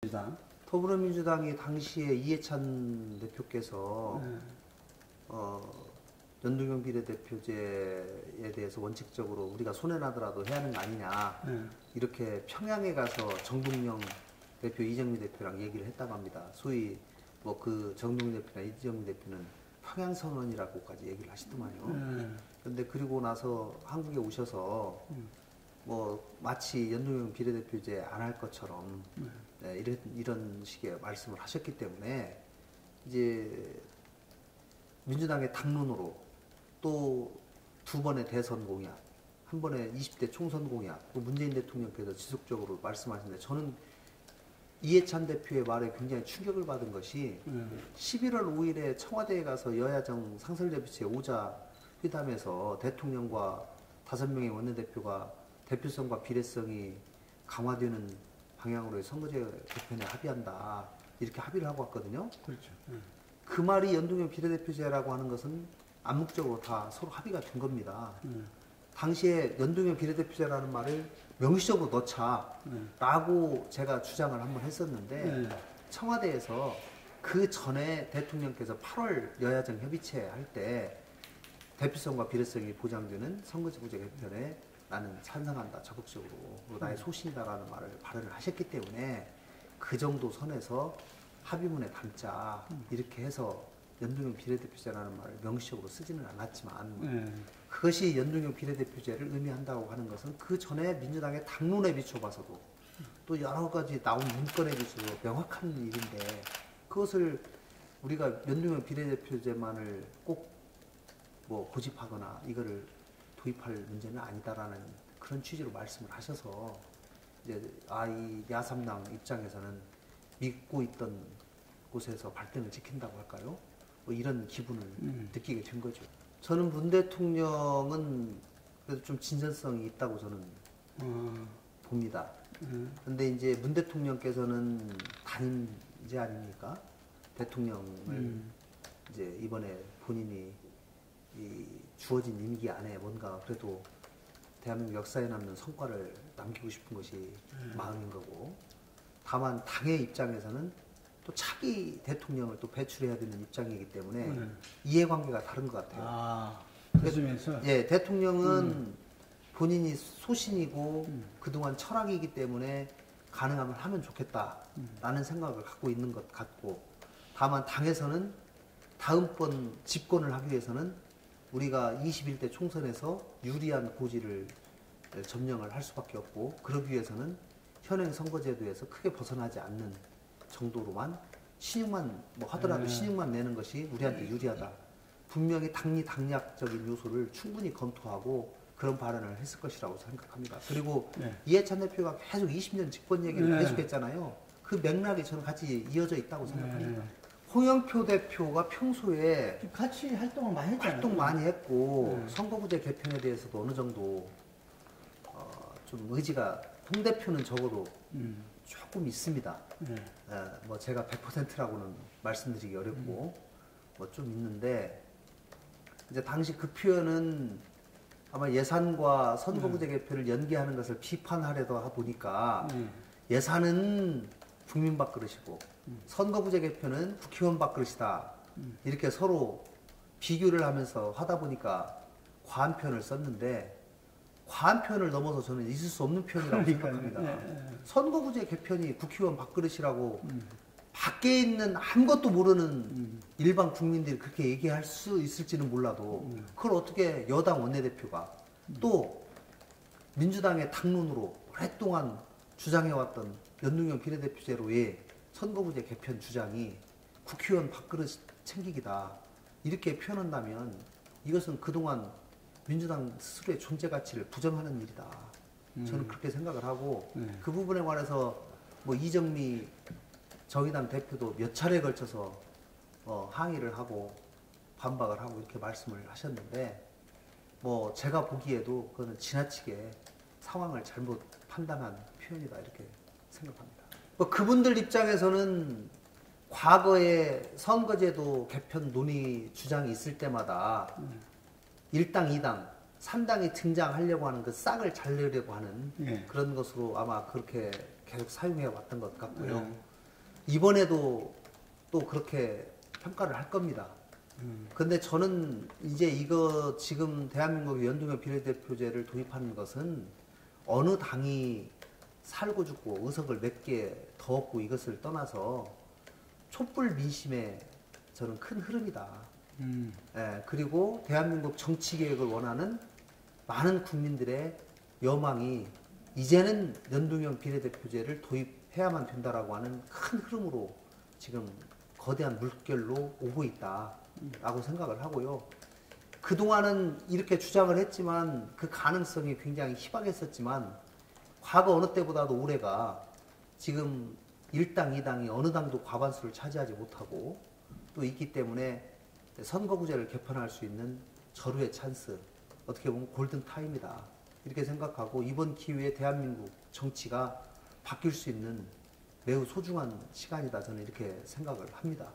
민주당. 더불어민주당이 당시에 이해찬 대표께서 연동형 비례대표제에 대해서 원칙적으로 우리가 손해나더라도 해야 하는 거 아니냐 이렇게 평양에 가서 정동영 대표, 이정미 대표랑 얘기를 했다고 합니다. 소위 뭐 그 정동영 대표나 이정미 대표는 평양선언이라고까지 얘기를 하시더만요. 그런데 그리고 나서 한국에 오셔서 뭐 마치 연동형 비례대표제 안 할 것처럼 네, 이런 식의 말씀을 하셨기 때문에 이제 민주당의 당론으로 또 두 번의 대선 공약, 한 번의 20대 총선 공약, 문재인 대통령께서 지속적으로 말씀하시는데 저는 이해찬 대표의 말에 굉장히 충격을 받은 것이 11월 5일에 청와대에 가서 여야정 상설협의체 5자 회담에서 대통령과 5명의 원내대표가 대표성과 비례성이 강화되는 방향으로의 선거제 개편에 합의한다. 이렇게 합의를 하고 왔거든요. 그렇죠. 그 말이 연동형 비례대표제라고 하는 것은 암묵적으로 다 서로 합의가 된 겁니다. 당시에 연동형 비례대표제라는 말을 명시적으로 넣자라고 제가 주장을 한번 했었는데 청와대에서 그 전에 대통령께서 8월 여야정 협의체 할 때 대표성과 비례성이 보장되는 선거제구제 개편에 나는 찬성한다, 적극적으로. 나의 소신이다라는 말을 발언을 하셨기 때문에 그 정도 선에서 합의문에 담자 이렇게 해서 연동형 비례대표제라는 말을 명시적으로 쓰지는 않았지만 그것이 연동형 비례대표제를 의미한다고 하는 것은 그 전에 민주당의 당론에 비춰봐서도 또 여러 가지 나온 문건에 비춰서 명확한 일인데 그것을 우리가 연동형 비례대표제만을 꼭 뭐 고집하거나 이거를 도입할 문제는 아니다라는 그런 취지로 말씀을 하셔서 이제 이 야삼당 입장에서는 믿고 있던 곳에서 발등을 지킨다고 할까요? 뭐 이런 기분을 느끼게 된 거죠. 저는 문 대통령은 그래도 좀 진전성이 있다고 저는 봅니다. 근데 이제 문 대통령께서는 단임제 아닙니까? 대통령을 이제 이번에 본인이 이 주어진 임기 안에 뭔가 그래도 대한민국 역사에 남는 성과를 남기고 싶은 것이 마음인 거고, 다만 당의 입장에서는 또 차기 대통령을 또 배출해야 되는 입장이기 때문에 이해관계가 다른 것 같아요. 그래서 예, 대통령은 본인이 소신이고 그동안 철학이기 때문에 가능하면 하면 좋겠다라는 생각을 갖고 있는 것 같고, 다만 당에서는 다음번 집권을 하기 위해서는 우리가 21대 총선에서 유리한 고지를 점령을 할 수밖에 없고, 그러기 위해서는 현행 선거제도에서 크게 벗어나지 않는 정도로만 신용만 뭐 하더라도 신용만 내는 것이 우리한테 유리하다. 분명히 당리당략적인 요소를 충분히 검토하고 그런 발언을 했을 것이라고 생각합니다. 그리고 이해찬 대표가 계속 20년 집권 얘기를 계속했잖아요. 그 맥락이 저는 같이 이어져 있다고 생각합니다. 홍영표 대표가 평소에 같이 활동을 많이 했잖아요. 활동 많이 했고 선거구제 개편에 대해서도 어느 정도 좀 의지가, 홍 대표는 적어도 조금 있습니다. 뭐 제가 100%라고는 말씀드리기 어렵고 뭐 좀 있는데, 이제 당시 그 표현은 아마 예산과 선거구제 개편을 연계하는 것을 비판하려다 보니까 예산은 국민 밥그릇이고 선거구제 개편은 국회의원 밥그릇이다. 이렇게 서로 비교를 하면서 하다 보니까 과한 표현을 썼는데, 과한 표현을 넘어서 저는 있을 수 없는 표현이라고 생각합니다. 선거구제 개편이 국회의원 밥그릇이라고 밖에 있는 아무것도 모르는 일반 국민들이 그렇게 얘기할 수 있을지는 몰라도 그걸 어떻게 여당 원내대표가 또 민주당의 당론으로 오랫동안 주장해왔던 연동형 비례대표제로의 선거구제 개편 주장이 국회의원 밥그릇 챙기기다 이렇게 표현한다면 이것은 그동안 민주당 스스로의 존재 가치를 부정하는 일이다. 저는 그렇게 생각을 하고 그 부분에 관해서 뭐 이정미 정의당 대표도 몇 차례에 걸쳐서 항의를 하고 반박을 하고 이렇게 말씀을 하셨는데, 뭐 제가 보기에도 그거는 지나치게 상황을 잘못 판단한 표현이다 이렇게 생각합니다. 뭐 그분들 입장에서는 과거에 선거제도 개편 논의 주장이 있을 때마다 1당, 2당, 3당이 등장하려고 하는 그 싹을 잘르려고 하는 그런 것으로 아마 그렇게 계속 사용해 왔던 것 같고요. 이번에도 또 그렇게 평가를 할 겁니다. 근데 저는 이제 이거 지금 대한민국 연동형 비례대표제를 도입하는 것은 어느 당이 살고 죽고 의석을 몇 개 더 얻고 이것을 떠나서 촛불 민심의 저는 큰 흐름이다. 예, 그리고 대한민국 정치 개혁을 원하는 많은 국민들의 여망이 이제는 연동형 비례대표제를 도입해야만 된다라고 하는 큰 흐름으로 지금 거대한 물결로 오고 있다라고 생각을 하고요. 그동안은 이렇게 주장을 했지만 그 가능성이 굉장히 희박했었지만 과거 어느 때보다도 올해가 지금 1당, 2당이 어느 당도 과반수를 차지하지 못하고 또 있기 때문에 선거구제를 개편할 수 있는 절호의 찬스, 어떻게 보면 골든타임이다. 이렇게 생각하고 이번 기회에 대한민국 정치가 바뀔 수 있는 매우 소중한 시간이다. 저는 이렇게 생각을 합니다.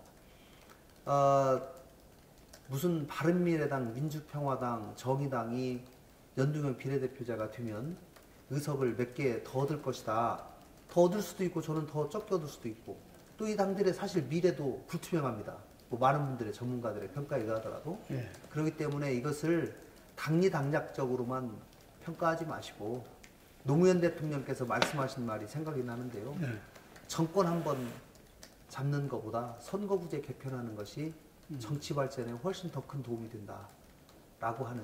무슨 바른미래당, 민주평화당, 정의당이 연동형 비례대표제가 되면 의석을 몇 개 더 얻을 것이다. 더 얻을 수도 있고 저는 더 적게 얻을 수도 있고 또 이 당들의 사실 미래도 불투명합니다. 뭐 많은 분들의 전문가들의 평가에 의하더라도 예. 그렇기 때문에 이것을 당리당략적으로만 평가하지 마시고 노무현 대통령께서 말씀하신 말이 생각이 나는데요. 예. 정권 한번 잡는 것보다 선거구제 개편하는 것이 정치 발전에 훨씬 더 큰 도움이 된다라고 하는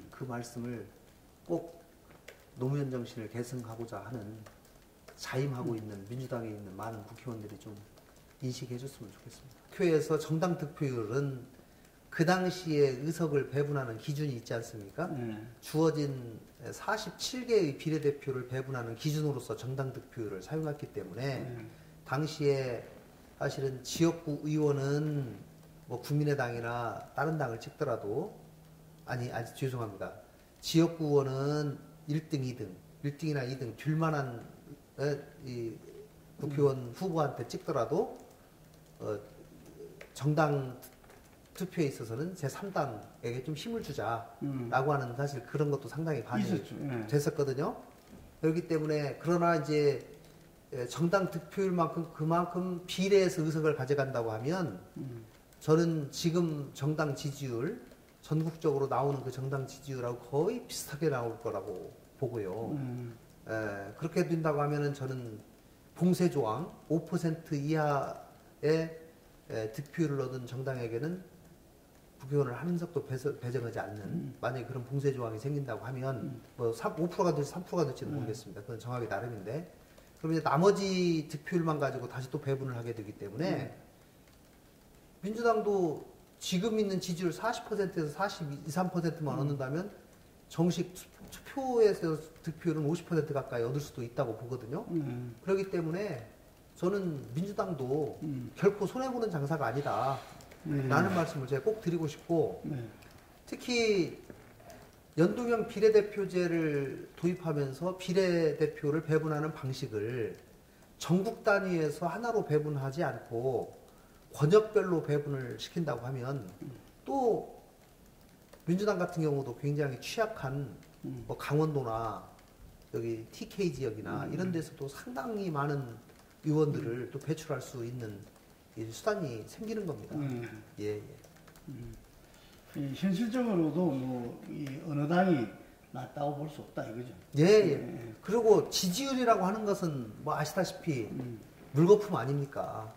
그 말씀을 꼭 노무현 정신을 계승하고자 하는 자임하고 있는 민주당에 있는 많은 국회의원들이 좀 인식해 줬으면 좋겠습니다. 국회에서 정당 득표율은 그 당시에 의석을 배분하는 기준이 있지 않습니까? 주어진 47개의 비례대표를 배분하는 기준으로서 정당 득표율을 사용했기 때문에 당시에 사실은 지역구 의원은 뭐 국민의당이나 다른 당을 찍더라도 아니 죄송합니다. 지역구 의원은 1등, 2등, 1등이나 2등 줄만한 이 국회의원 후보한테 찍더라도 정당 투표에 있어서는 제3당에게 좀 힘을 주자라고 하는 사실 그런 것도 상당히 반영이 됐었거든요. 그렇기 때문에 그러나 이제 정당 득표율만큼 그만큼 비례해서 의석을 가져간다고 하면 저는 지금 정당 지지율 전국적으로 나오는 그 정당 지지율하고 거의 비슷하게 나올 거라고 보고요. 그렇게 된다고 하면은 저는 봉쇄조항 5% 이하의 득표율을 얻은 정당에게는 국회의원을 한 석도 배정하지 않는 만약에 그런 봉쇄조항이 생긴다고 하면 뭐 5%가 될지 3%가 될지는 모르겠습니다. 그건 정하기 나름인데 그럼 이제 나머지 득표율만 가지고 다시 또 배분을 하게 되기 때문에 민주당도 지금 있는 지지율 40%에서 42, 3%만 얻는다면 정식 투표에서 득표율은 50% 가까이 얻을 수도 있다고 보거든요. 그렇기 때문에 저는 민주당도 결코 손해보는 장사가 아니다. 라는 말씀을 제가 꼭 드리고 싶고 특히 연동형 비례대표제를 도입하면서 비례대표를 배분하는 방식을 전국 단위에서 하나로 배분하지 않고 권역별로 배분을 시킨다고 하면 또 민주당 같은 경우도 굉장히 취약한 뭐 강원도나 여기 TK 지역이나 이런 데서도 상당히 많은 의원들을 또 배출할 수 있는 수단이 생기는 겁니다. 예, 예. 현실적으로도 이 어느 당이 낫다고 볼 수 없다 이거죠. 예, 예. 그리고 지지율이라고 하는 것은 뭐 아시다시피 물거품 아닙니까?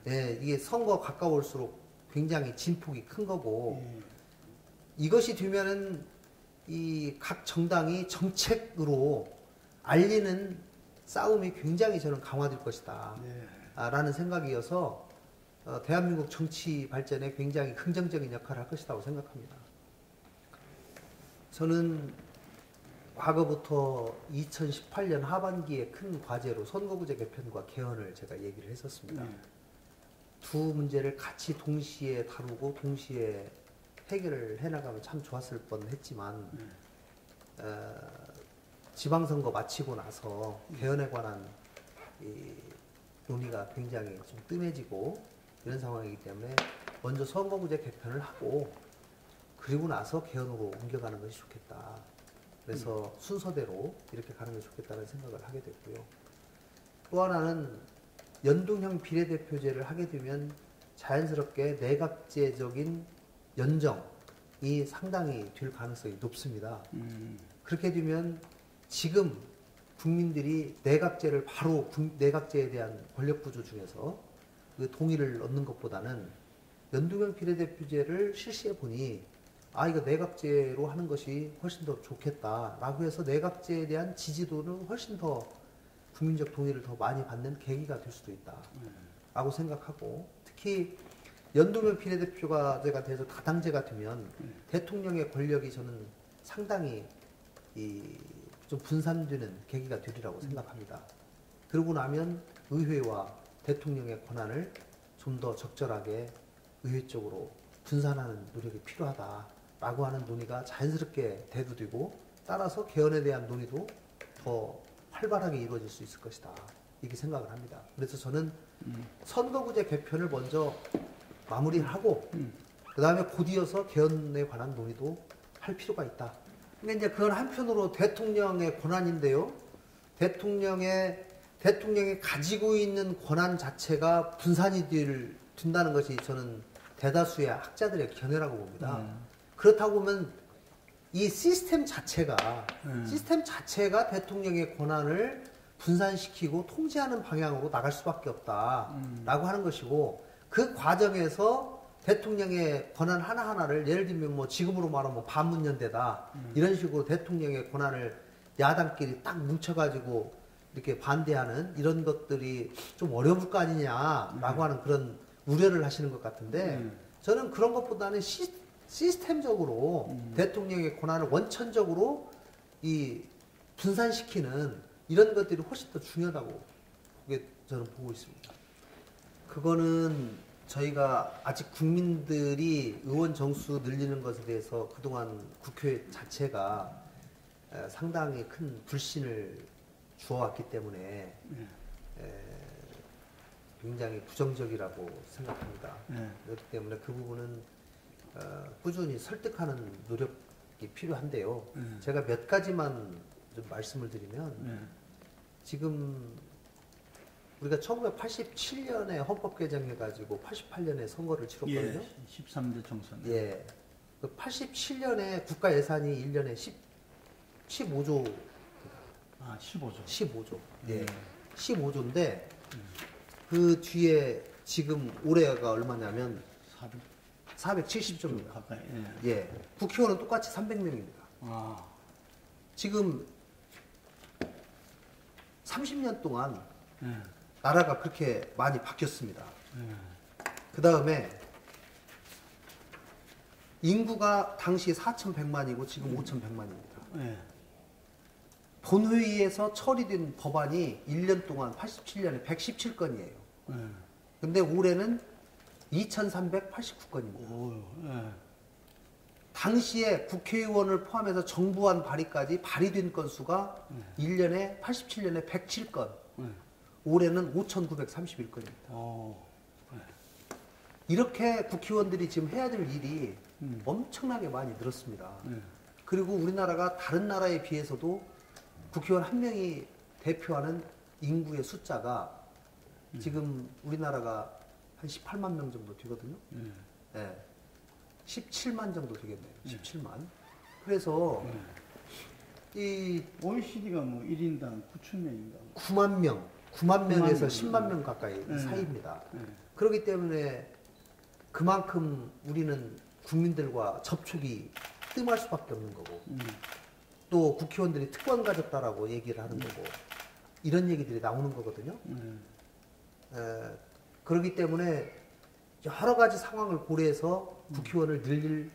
예, 이게 선거 가까울수록 굉장히 진폭이 큰 거고 이것이 되면은 이 각 정당이 정책으로 알리는 싸움이 굉장히 저는 강화될 것이다. 라는 생각이어서 대한민국 정치 발전에 굉장히 긍정적인 역할을 할 것이라고 생각합니다. 저는 과거부터 2018년 하반기에 큰 과제로 선거구제 개편과 개헌을 제가 얘기를 했었습니다. 두 문제를 같이 동시에 다루고 동시에 해결을 해나가면 참 좋았을 뻔했지만 지방선거 마치고 나서 개헌에 관한 이 논의가 굉장히 좀 뜸해지고 이런 상황이기 때문에 먼저 선거구제 개편을 하고 그리고 나서 개헌으로 옮겨가는 것이 좋겠다. 그래서 순서대로 이렇게 가는 게 좋겠다는 생각을 하게 됐고요. 또 하나는 연동형 비례대표제를 하게 되면 자연스럽게 내각제적인 연정이 상당히 될 가능성이 높습니다. 그렇게 되면 지금 국민들이 내각제를 바로 내각제에 대한 권력구조 중에서 그 동의를 얻는 것보다는 연동형 비례대표제를 실시해 보니 이거 내각제로 하는 것이 훨씬 더 좋겠다라고 해서 내각제에 대한 지지도는 훨씬 더 국민적 동의를 더 많이 받는 계기가 될 수도 있다라고 생각하고, 특히 연동형 비례대표가 돼서 다당제가 되면 대통령의 권력이 저는 상당히 좀 분산되는 계기가 되리라고 생각합니다. 그러고 나면 의회와 대통령의 권한을 좀 더 적절하게 의회 쪽으로 분산하는 노력이 필요하다라고 하는 논의가 자연스럽게 대두되고, 따라서 개헌에 대한 논의도 더 활발하게 이루어질 수 있을 것이다, 이렇게 생각을 합니다. 그래서 저는 선거구제 개편을 먼저 마무리하고 그 다음에 곧이어서 개헌에 관한 논의도 할 필요가 있다. 근데 이제 그건 한편으로 대통령의 권한인데요. 대통령이 가지고 있는 권한 자체가 분산이 된다는 것이 저는 대다수의 학자들의 견해라고 봅니다. 그렇다고 보면 이 시스템 자체가 대통령의 권한을 분산시키고 통제하는 방향으로 나갈 수밖에 없다라고 하는 것이고, 그 과정에서 대통령의 권한 하나하나를, 예를 들면 뭐 지금으로 말하면 뭐 반문연대다 이런 식으로 대통령의 권한을 야당끼리 딱 뭉쳐가지고 이렇게 반대하는 이런 것들이 좀 어려울 거 아니냐라고 하는 그런 우려를 하시는 것 같은데, 저는 그런 것보다는 시스템적으로 대통령의 권한을 원천적으로 분산시키는 이런 것들이 훨씬 더 중요하다고 저는 보고 있습니다. 그거는 저희가 아직 국민들이 의원 정수 늘리는 것에 대해서 그동안 국회 자체가 상당히 큰 불신을 주어왔기 때문에 굉장히 부정적이라고 생각합니다. 그렇기 때문에 그 부분은 꾸준히 설득하는 노력이 필요한데요. 제가 몇 가지만 좀 말씀을 드리면, 지금 우리가 1987년에 헌법 개정해가지고 88년에 선거를 치렀거든요. 13대 총선. 예. 그 87년에 국가 예산이 1년에 15조. 15조. 15조. 예. 15조인데, 그 뒤에 지금 올해가 얼마냐면 470조입니다. 가까이. 예. 국회의원은 똑같이 300명입니다. 지금 30년 동안 나라가 그렇게 많이 바뀌었습니다. 그 다음에 인구가 당시 4,100만이고 지금 5,100만입니다. 본회의에서 처리된 법안이 1년 동안 87년에 117건이에요. 근데 올해는 2,389건입니다. 당시에 국회의원을 포함해서 정부안 발의까지 발의된 건수가 1년에 87년에 107건, 올해는 5,931건입니다. 이렇게 국회의원들이 지금 해야 될 일이 엄청나게 많이 늘었습니다. 그리고 우리나라가 다른 나라에 비해서도 국회의원 한 명이 대표하는 인구의 숫자가 지금 우리나라가 한 18만 명 정도 되거든요. 네. 17만 정도 되겠네요. 17만. 그래서 이 OECD가 뭐 1인당 9,000명인가? 9만 명에서 10만 명 가까이 사이입니다. 그렇기 때문에 그만큼 우리는 국민들과 접촉이 뜸할 수밖에 없는 거고, 또 국회의원들이 특권 가졌다라고 얘기를 하는 거고, 이런 얘기들이 나오는 거거든요. 그렇기 때문에 여러 가지 상황을 고려해서 국회의원을 늘릴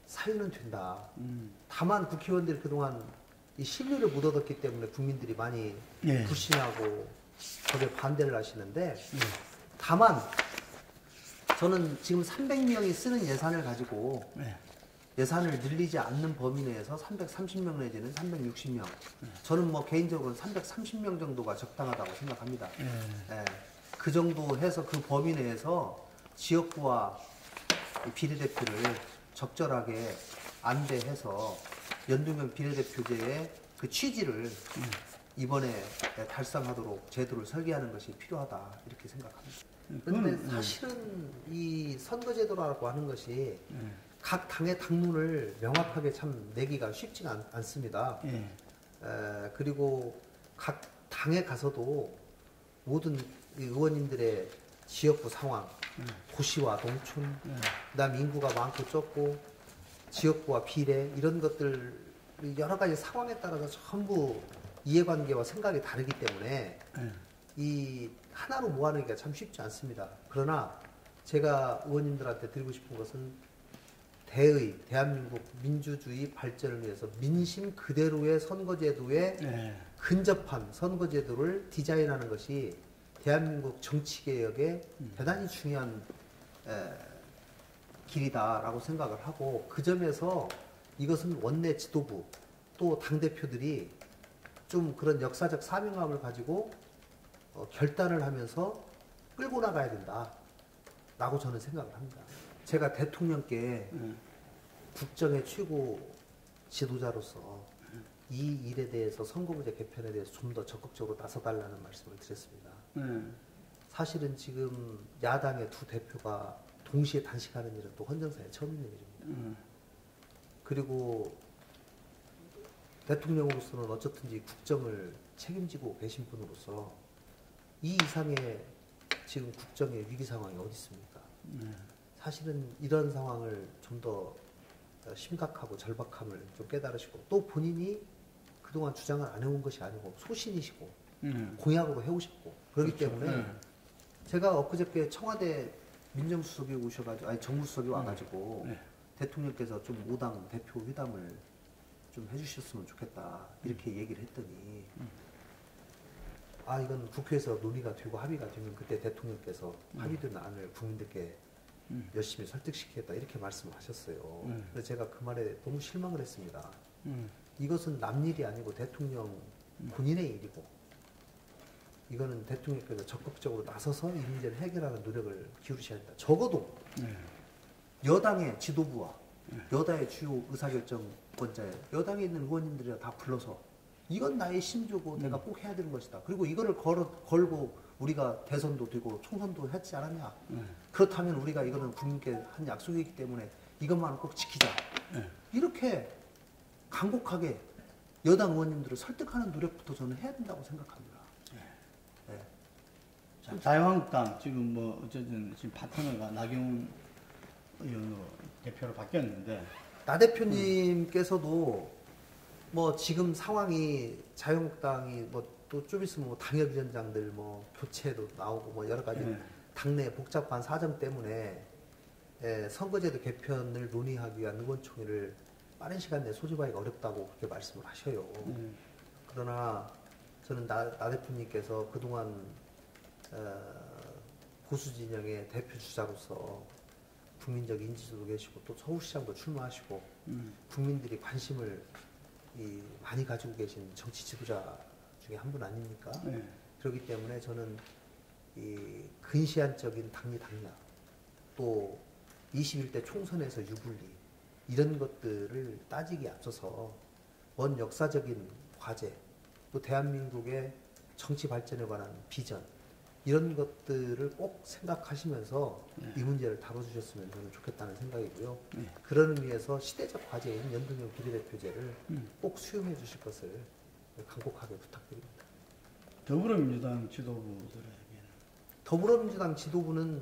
사유는 된다. 다만 국회의원들이 그동안 이 신뢰를 못 얻었기 때문에 국민들이 많이 불신하고 거기에 반대를 하시는데, 다만 저는 지금 300명이 쓰는 예산을 가지고 예산을 늘리지 않는 범위 내에서 330명 내지는 360명. 저는 뭐 개인적으로는 330명 정도가 적당하다고 생각합니다. 그 정도 해서 그 범위 내에서 지역구와 비례대표를 적절하게 안배해서 연동형 비례대표제의 그 취지를 이번에 달성하도록 제도를 설계하는 것이 필요하다 이렇게 생각합니다. 그런데 그거는, 사실은 이 선거제도라고 하는 것이 각 당의 당론을 명확하게 참 내기가 쉽지가 않습니다. 예. 그리고 각 당에 가서도 모든 이 의원님들의 지역구 상황, 도시와 농촌, 그다음 인구가 많고 적고 지역구와 비례 이런 것들 여러 가지 상황에 따라서 전부 이해관계와 생각이 다르기 때문에 이 하나로 모아내기가 참 쉽지 않습니다. 그러나 제가 의원님들한테 드리고 싶은 것은 대한민국 민주주의 발전을 위해서 민심 그대로의 선거제도에 근접한 선거제도를 디자인하는 것이 대한민국 정치개혁에 대단히 중요한 길이다라고 생각을 하고 그 점에서 이것은 원내 지도부 또 당대표들이 좀 그런 역사적 사명감을 가지고 결단을 하면서 끌고 나가야 된다라고 저는 생각을 합니다. 제가 대통령께 국정의 최고 지도자로서 이 일에 대해서 선거구제 개편에 대해서 좀 더 적극적으로 나서달라는 말씀을 드렸습니다. 사실은 지금 야당의 두 대표가 동시에 단식하는 일은 또 헌정사에 처음 있는 일입니다. 그리고 대통령으로서는 어쨌든지 국정을 책임지고 계신 분으로서 이 이상의 지금 국정의 위기 상황이 어디 있습니까? 사실은 이런 상황을 좀 더 심각하고 절박함을 좀 깨달으시고 또 본인이 그동안 주장을 안 해온 것이 아니고 소신이시고 공약으로 해오셨고 그렇기 그렇죠. 때문에 제가 엊그저께 청와대 민정수석이 오셔가지고 아니 정무수석이 와가지고 대통령께서 좀 5당 대표 회담을 좀 해주셨으면 좋겠다 이렇게 얘기를 했더니 아 이건 국회에서 논의가 되고 합의가 되면 그때 대통령께서 합의된 안을 국민들께 열심히 설득시키겠다 이렇게 말씀을 하셨어요. 그래서 제가 그 말에 너무 실망을 했습니다. 이것은 남 일이 아니고 대통령 본인의 일이고 이거는 대통령께서 적극적으로 나서서 이 문제를 해결하는 노력을 기울이셔야 한다. 적어도 여당의 지도부와 여당의 주요 의사결정권자의 여당에 있는 의원님들이 다 불러서 이건 나의 심조고 내가 꼭 해야 되는 것이다. 그리고 이거를 걸고 우리가 대선도 되고 총선도 했지 않았냐. 그렇다면 우리가 이거는 국민께 한 약속이기 때문에 이것만은 꼭 지키자. 이렇게 간곡하게 여당 의원님들을 설득하는 노력부터 저는 해야 된다고 생각합니다. 네. 자, 자유한국당 지금 뭐 어쨌든 지금 파트너가 나경원 의원으로 대표로 바뀌었는데 나 대표님께서도 뭐 지금 상황이 자유한국당이 뭐 또 좀 있으면 뭐 당협위원장들 뭐 교체도 나오고 뭐 여러 가지 당내 복잡한 사정 때문에 선거제도 개편을 논의하기 위한 의원총회를 빠른 시간 내에 소집하기가 어렵다고 그렇게 말씀을 하셔요. 그러나 저는 나 대표님께서 그동안 보수 진영의 대표 주자로서 국민적 인지도도 계시고 또 서울시장도 출마하시고 국민들이 관심을 많이 가지고 계신 정치 지도자 중에 한 분 아닙니까? 그렇기 때문에 저는 이 근시안적인 당리당략 또 21대 총선에서 유불리 이런 것들을 따지기에 앞서서 먼 역사적인 과제 또 대한민국의 정치 발전에 관한 비전 이런 것들을 꼭 생각하시면서 이 문제를 다뤄주셨으면 저는 좋겠다는 생각이고요. 그런 의미에서 시대적 과제인 연동형 비례대표제를 꼭 수용해 주실 것을 간곡하게 부탁드립니다. 더불어민주당 지도부들에게는 더불어민주당 지도부는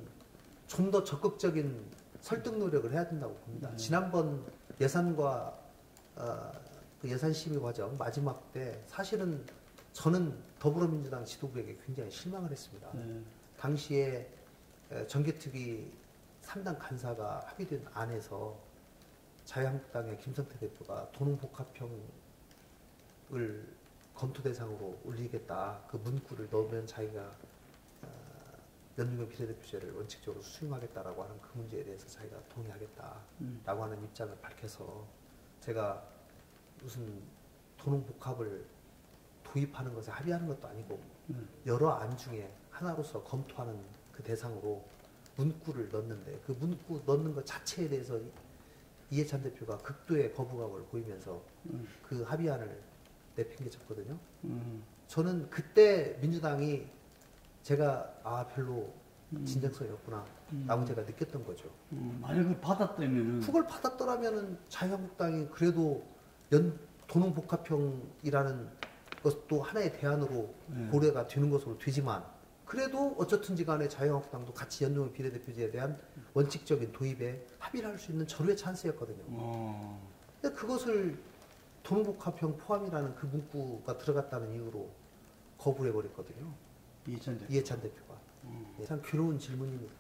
좀 더 적극적인 설득 노력을 해야 된다고 봅니다. 지난번 예산과 그 예산 심의 과정 마지막 때 사실은 저는 더불어민주당 지도부에게 굉장히 실망을 했습니다. 당시에 정개특위 3당 간사가 합의된 안에서 자유한국당의 김성태 대표가 도농복합형을 검토 대상으로 올리겠다. 그 문구를 넣으면 자기가 연동형 비례대표제를 원칙적으로 수용하겠다라고 하는 그 문제에 대해서 자기가 동의하겠다라고 하는 입장을 밝혀서 제가 무슨 도농복합을 도입하는 것에 합의하는 것도 아니고 여러 안 중에 하나로서 검토하는 그 대상으로 문구를 넣는데 그 문구 넣는 것 자체에 대해서 이해찬 대표가 극도의 거부감을 보이면서 그 합의안을 내팽개쳤거든요. 저는 그때 민주당이 제가 별로 진정성이 없구나 라고 제가 느꼈던 거죠. 만약 그걸 받았다면은 그걸 받았더라면은 자유한국당이 그래도 도농복합형이라는 것도 하나의 대안으로 고려가 되는 것으로 되지만 그래도 어쨌든지 간에 자유한국당도 같이 연동형 비례대표제에 대한 원칙적인 도입에 합의를 할 수 있는 절호의 찬스였거든요. 근데 그것을 도농복합형 포함이라는 그 문구가 들어갔다는 이유로 거부를 해버렸거든요. 이해찬 대표가. 참 괴로운 질문입니다.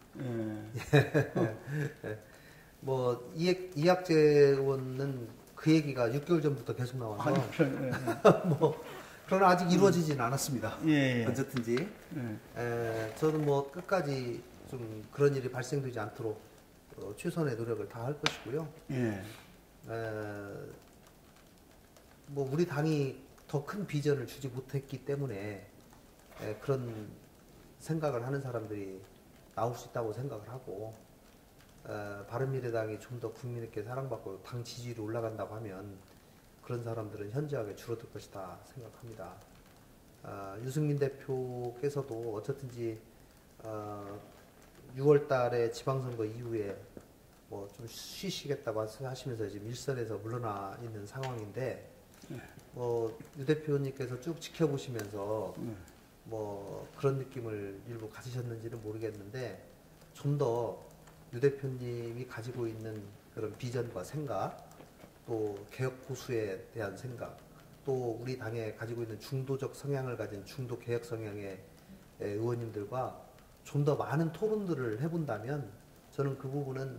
뭐 이학재 의원은 그 얘기가 6개월 전부터 계속 나와서 뭐 그러나 아직 이루어지진 않았습니다. 어쨌든지 저는 뭐 끝까지 좀 그런 일이 발생되지 않도록 최선의 노력을 다할 것이고요. 뭐 우리 당이 더 큰 비전을 주지 못했기 때문에 그런 생각을 하는 사람들이 나올 수 있다고 생각을 하고 바른미래당이 좀 더 국민에게 사랑받고 당 지지율이 올라간다고 하면 그런 사람들은 현저하게 줄어들 것이다 생각합니다. 유승민 대표께서도 어쨌든지 6월 달에 지방선거 이후에 뭐 좀 쉬시겠다고 하시면서 지금 일선에서 물러나 있는 상황인데 유 대표님께서 쭉 지켜보시면서 뭐 그런 느낌을 일부 가지셨는지는 모르겠는데 좀 더 유 대표님이 가지고 있는 그런 비전과 생각 또 개혁 보수에 대한 생각 또 우리 당에 가지고 있는 중도적 성향을 가진 중도 개혁 성향의 의원님들과 좀 더 많은 토론들을 해본다면 저는 그 부분은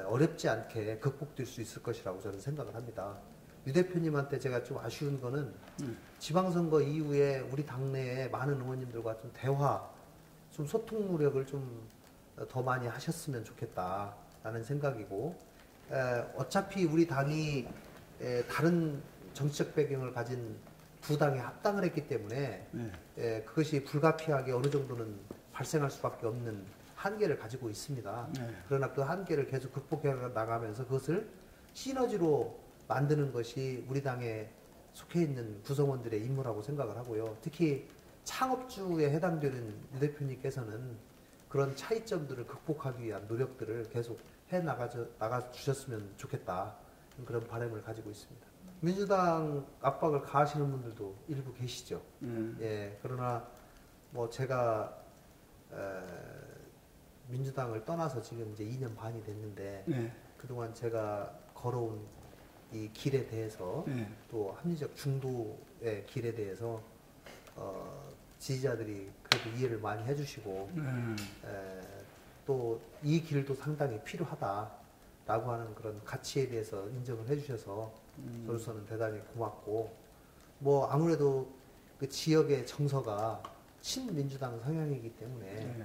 어렵지 않게 극복될 수 있을 것이라고 저는 생각을 합니다. 유 대표님한테 제가 좀 아쉬운 거는 지방선거 이후에 우리 당내에 많은 의원님들과 좀 대화, 좀 소통 노력을 좀 더 많이 하셨으면 좋겠다라는 생각이고 어차피 우리 당이 다른 정치적 배경을 가진 두 당에 합당을 했기 때문에 그것이 불가피하게 어느 정도는 발생할 수밖에 없는 한계를 가지고 있습니다. 그러나 그 한계를 계속 극복해 나가면서 그것을 시너지로 만드는 것이 우리 당에 속해 있는 구성원들의 임무라고 생각을 하고요. 특히 창업주에 해당되는 유 대표님께서는 그런 차이점들을 극복하기 위한 노력들을 계속 나가 주셨으면 좋겠다. 그런 바람을 가지고 있습니다. 민주당 압박을 가하시는 분들도 일부 계시죠. 그러나 뭐 제가 민주당을 떠나서 지금 이제 2년 반이 됐는데 그동안 제가 걸어온 이 길에 대해서 또 합리적 중도의 길에 대해서 지지자들이 그래도 이해를 많이 해주시고 또 이 길도 상당히 필요하다라고 하는 그런 가치에 대해서 인정을 해주셔서 저로서는 대단히 고맙고 뭐 아무래도 그 지역의 정서가 친민주당 성향이기 때문에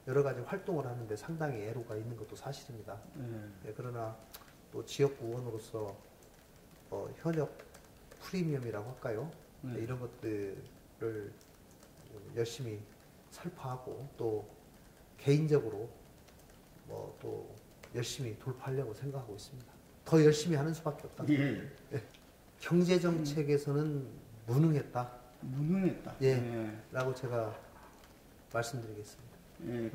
여러 가지 활동을 하는데 상당히 애로가 있는 것도 사실입니다. 그러나 또 지역구 의원으로서 현역 프리미엄이라고 할까요? 이런 것들을 열심히 설파하고 또 개인적으로 또 열심히 돌파하려고 생각하고 있습니다. 더 열심히 하는 수밖에 없다. 경제 정책에서는 무능했다. 라고 제가 말씀드리겠습니다.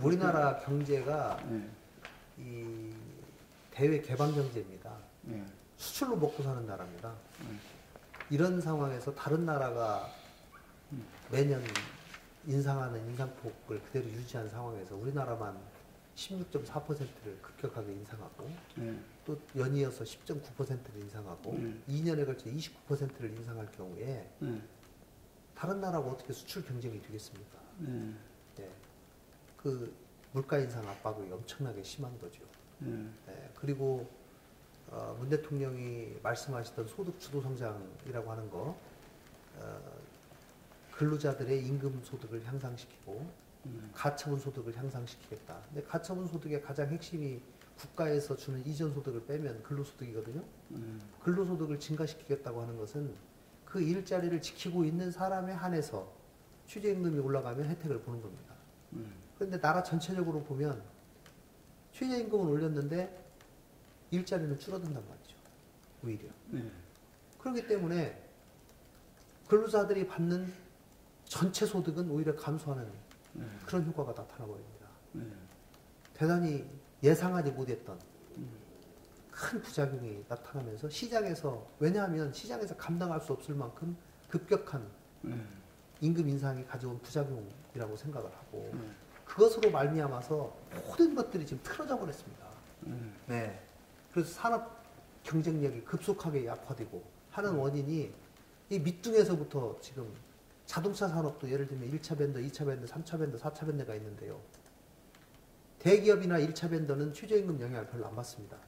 우리나라 경제가 이 대외 개방 경제입니다. 수출로 먹고 사는 나라입니다. 이런 상황에서 다른 나라가 매년 인상하는 인상폭을 그대로 유지한 상황에서 우리나라만 16.4%를 급격하게 인상하고 또 연이어서 10.9%를 인상하고 2년에 걸쳐 29%를 인상할 경우에 다른 나라하고 어떻게 수출 경쟁이 되겠습니까? 그 물가 인상 압박이 엄청나게 심한 거죠. 그리고 문 대통령이 말씀하시던 소득 주도 성장이라고 하는 거 근로자들의 임금 소득을 향상시키고 가처분 소득을 향상시키겠다. 근데 가처분 소득의 가장 핵심이 국가에서 주는 이전 소득을 빼면 근로소득이거든요. 근로소득을 증가시키겠다고 하는 것은 그 일자리를 지키고 있는 사람에 한해서 최저임금이 올라가면 혜택을 보는 겁니다. 그런데 나라 전체적으로 보면 최저임금은 올렸는데 일자리는 줄어든단 말이죠. 오히려. 그렇기 때문에 근로자들이 받는 전체 소득은 오히려 감소하는 그런 효과가 나타나버립니다. 네. 대단히 예상하지 못했던 큰 부작용이 나타나면서 시장에서, 왜냐하면 시장에서 감당할 수 없을 만큼 급격한 임금 인상이 가져온 부작용이라고 생각을 하고 그것으로 말미암아서 모든 것들이 지금 틀어져 버렸습니다. 네. 그래서 산업 경쟁력이 급속하게 약화되고 하는 원인이 이 밑둥에서부터 지금 자동차 산업도 예를 들면 1차 밴더, 2차 밴더, 3차 밴더, 4차 밴더가 있는데요. 대기업이나 1차 밴더는 최저임금 영향을 별로 안 받습니다.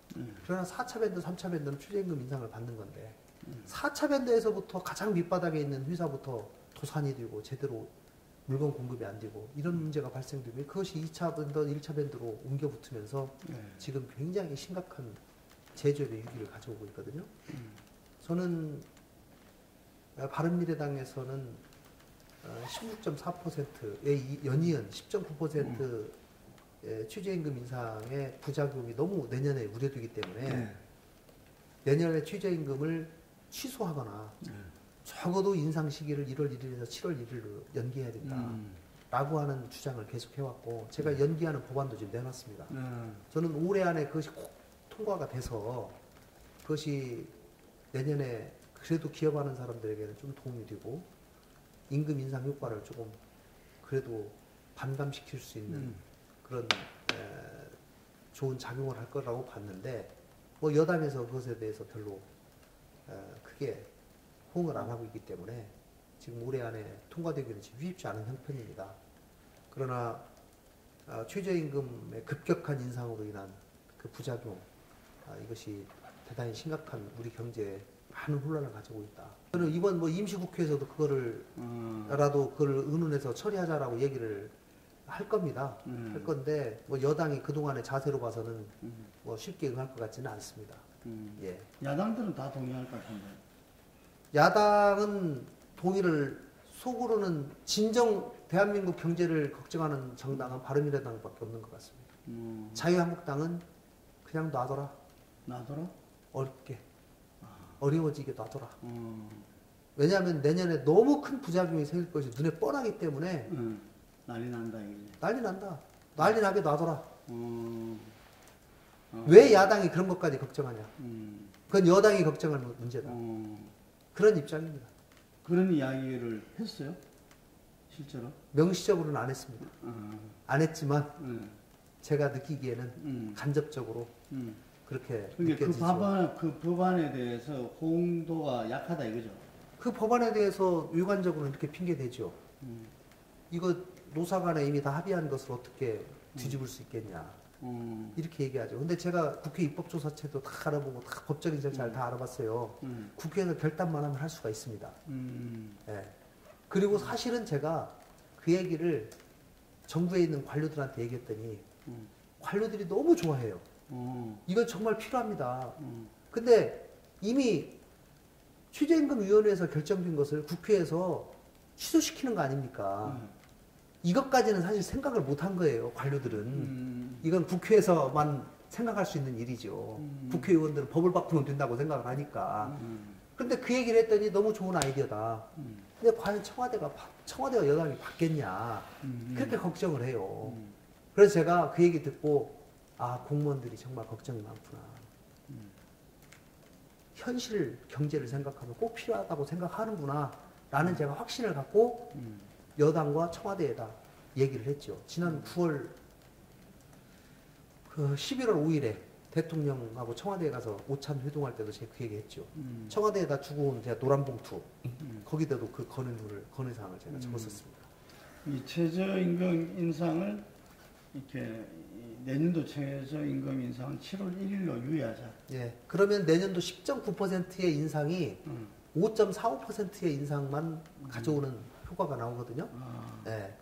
그러나 4차 밴더, 3차 밴더는 최저임금 인상을 받는 건데 4차 밴더에서부터 가장 밑바닥에 있는 회사부터 도산이 되고 제대로 물건 공급이 안 되고 이런 문제가 발생되면 그것이 2차 밴더, 1차 밴더로 옮겨 붙으면서 지금 굉장히 심각한 제조업의 위기를 가져오고 있거든요. 저는 바른미래당에서는 16.4%의 연이은 10.9%의 최저임금 인상의 부작용이 너무 내년에 우려되기 때문에 내년에 최저임금을 취소하거나 적어도 인상 시기를 1월 1일에서 7월 1일로 연기해야 된다라고 하는 주장을 계속 해왔고 제가 연기하는 법안도 지금 내놨습니다. 저는 올해 안에 그것이 꼭 통과가 돼서 그것이 내년에 그래도 기업하는 사람들에게는 좀 도움이 되고 임금 인상 효과를 조금 그래도 반감시킬 수 있는 그런 좋은 작용을 할 거라고 봤는데 뭐 여당에서 그것에 대해서 별로 크게 호응을 안 하고 있기 때문에 지금 올해 안에 통과되기는 지금 쉽지 않은 형편입니다. 그러나 최저임금의 급격한 인상으로 인한 그 부작용 이것이 대단히 심각한 우리 경제에 많은 혼란을 가지고 있다. 저는 이번 뭐 임시국회에서도 그거를 라도 그걸 의논해서 처리하자라고 얘기를 할 겁니다. 할 건데 뭐 여당이 그동안의 자세로 봐서는 뭐 쉽게 응할 것 같지는 않습니다. 예. 야당들은 다 동의할 것 같은데. 야당은 동의를 속으로는 진정 대한민국 경제를 걱정하는 정당은 바른미래당밖에 없는 것 같습니다. 자유한국당은 그냥 놔둬라. 놔둬라? 어렵게. 어려워지게 놔둬라. 왜냐하면 내년에 너무 큰 부작용이 생길 것이 눈에 뻔하기 때문에 난리 난다 이게. 난리 난다. 난리 나게 놔둬라. 왜 야당이 그런 것까지 걱정하냐. 그건 여당이 걱정할 문제다. 그런 입장입니다. 그런 이야기를 했어요? 실제로? 명시적으로는 안 했습니다. 안 했지만 제가 느끼기에는 간접적으로 그렇게 느껴지죠. 그 법안에 대해서 호응도가 약하다 이거죠? 그 법안에 대해서 일관적으로 이렇게 핑계대죠. 이거 노사 간에 이미 다 합의한 것을 어떻게 뒤집을 수 있겠냐. 이렇게 얘기하죠. 근데 제가 국회 입법조사체도 다 알아보고 다 법적인 절차를 다 알아봤어요. 국회에서 결단만 하면 할 수가 있습니다. 예. 그리고 사실은 제가 그 얘기를 정부에 있는 관료들한테 얘기했더니 관료들이 너무 좋아해요. 이건 정말 필요합니다. 근데 이미 최저임금위원회에서 결정된 것을 국회에서 취소시키는 거 아닙니까? 이것까지는 사실 생각을 못한 거예요, 관료들은. 이건 국회에서만 생각할 수 있는 일이죠. 국회의원들은 법을 바꾸면 된다고 생각을 하니까. 근데 그 얘기를 했더니 너무 좋은 아이디어다. 근데 과연 청와대와 여당이 받겠냐. 그렇게 걱정을 해요. 그래서 제가 그 얘기 듣고, 아, 공무원들이 정말 걱정이 많구나. 현실 경제를 생각하면 꼭 필요하다고 생각하는구나. 라는 제가 확신을 갖고 여당과 청와대에다 얘기를 했죠. 지난 9월, 11월 5일에 대통령하고 청와대에 가서 오찬 회동할 때도 제가 그 얘기 했죠. 청와대에다 주고 온 제가 노란 봉투, 거기다도 그 건의사항을 제가 적었었습니다. 이 최저임금 인상을 이렇게 내년도 최저임금 인상은 7월 1일로 유예하자. 예. 그러면 내년도 10.9%의 인상이 5.45%의 인상만 가져오는 효과가 나오거든요. 예.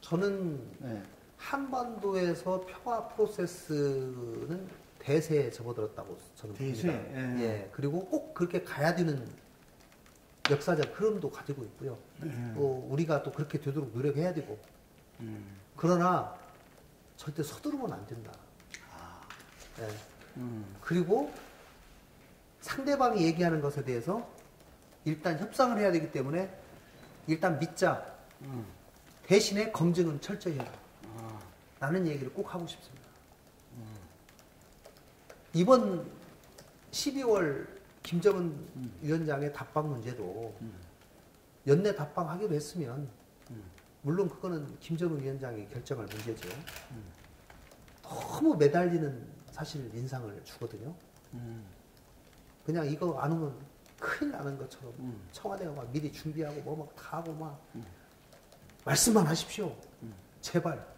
저는 한반도에서 평화 프로세스는 대세에 접어들었다고 저는 봅니다. 예. 그리고 꼭 그렇게 가야 되는 역사적 흐름도 가지고 있고요. 또 우리가 또 그렇게 되도록 노력해야 되고. 그러나 절대 서두르면 안 된다. 예. 그리고 상대방이 얘기하는 것에 대해서 일단 협상을 해야 되기 때문에 일단 믿자. 대신에 검증은 철저히 해라. 라는 얘기를 꼭 하고 싶습니다. 이번 12월 김정은 위원장의 답방 문제도 연내 답방하기로 했으면 물론 그거는 김정은 위원장이 결정할 문제죠. 너무 매달리는 사실 인상을 주거든요. 그냥 이거 안 오면 큰일 나는 것처럼 청와대가 막 미리 준비하고 뭐 막 다 하고 막 말씀만 하십시오. 제발.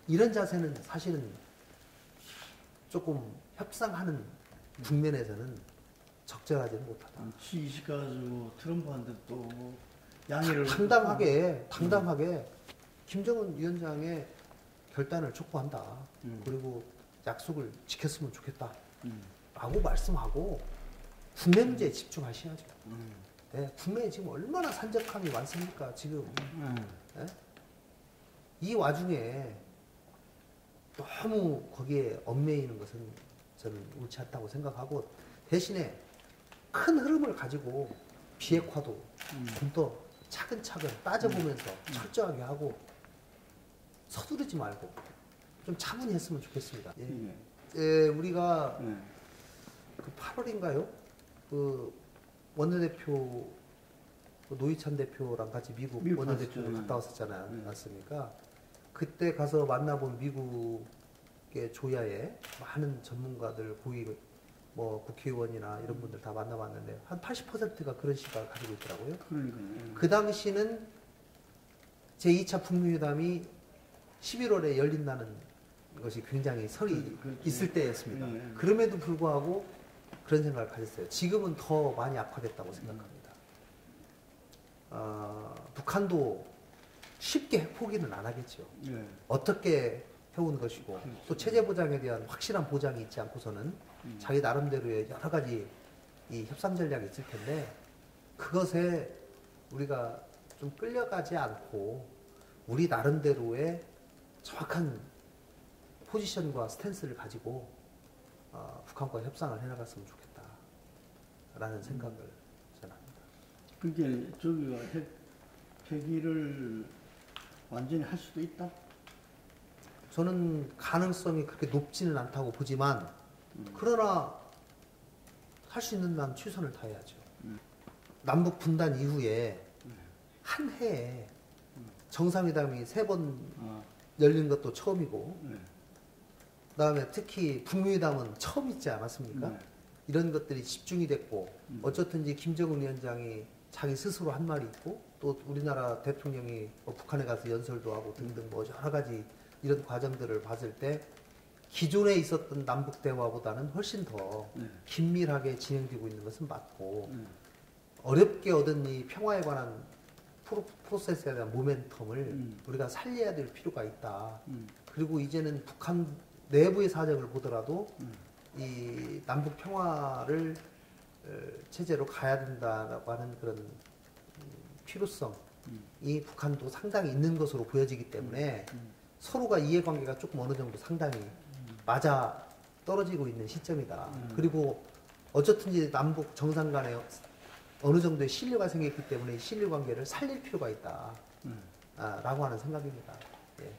이런 자세는 사실은 조금 협상하는 국면에서는 적절하지는 못하다. G20 가지고 트럼프한테 또 양해를 당당하게 김정은 위원장의 결단을 촉구한다. 그리고 약속을 지켰으면 좋겠다. 라고 말씀하고 국내 문제에 집중하셔야죠. 네, 국내에 지금 얼마나 산적함이 많습니까? 지금 네? 이 와중에 너무 거기에 얽매이는 것은 저는 옳지 않다고 생각하고 대신에 큰 흐름을 가지고 비핵화도 좀 더 차근차근 따져보면서 철저하게 하고 서두르지 말고 좀 차분히 했으면 좋겠습니다. 우리가 그 8월인가요? 그 원내대표 노희찬 대표랑 같이 미국 원내대표를 갔다 왔었잖아요. 맞습니까? 그때 가서 만나본 미국의 조야에 많은 전문가들, 고위 뭐 국회의원이나 이런 분들 다 만나봤는데 한 80%가 그런 시각을 가지고 있더라고요. 그 당시는 제2차 북미회담이 11월에 열린다는 것이 굉장히 설이 있을 때였습니다. 그럼에도 불구하고 그런 생각을 가졌어요. 지금은 더 많이 악화됐다고 생각합니다. 북한도 쉽게 핵포기는 안 하겠죠. 어떻게 해온 것이고 또 체제 보장에 대한 확실한 보장이 있지 않고서는 자기 나름대로의 여러 가지 이 협상 전략이 있을 텐데 그것에 우리가 좀 끌려가지 않고 우리 나름대로의 정확한 포지션과 스탠스를 가지고 북한과 협상을 해나갔으면 좋겠다라는 생각을 저는 합니다. 그게 저기가 핵폐기를 완전히 할 수도 있다? 저는 가능성이 그렇게 높지는 않다고 보지만 그러나 할 수 있는 한 최선을 다해야죠. 남북 분단 이후에 한 해에 정상회담이 3번 열린 것도 처음이고 그다음에 특히 북미회담은 처음 있지 않았습니까? 이런 것들이 집중이 됐고 어쨌든지 김정은 위원장이 자기 스스로 한 말이 있고 또 우리나라 대통령이 뭐 북한에 가서 연설도 하고 등등 뭐 여러 가지 이런 과정들을 봤을 때 기존에 있었던 남북 대화보다는 훨씬 더 긴밀하게 진행되고 있는 것은 맞고 어렵게 얻은 이 평화에 관한 프로세스에 대한 모멘텀을 우리가 살려야 될 필요가 있다. 그리고 이제는 북한 내부의 사정을 보더라도 이 남북 평화를 체제로 가야 된다라고 하는 그런 필요성이 북한도 상당히 있는 것으로 보여지기 때문에 서로가 이해관계가 조금 어느 정도 상당히 맞아 떨어지고 있는 시점이다. 그리고 어쨌든지 남북 정상 간에 어느 정도의 신뢰가 생겼기 때문에 이 신뢰관계를 살릴 필요가 있다. 라고 하는 생각입니다. 예.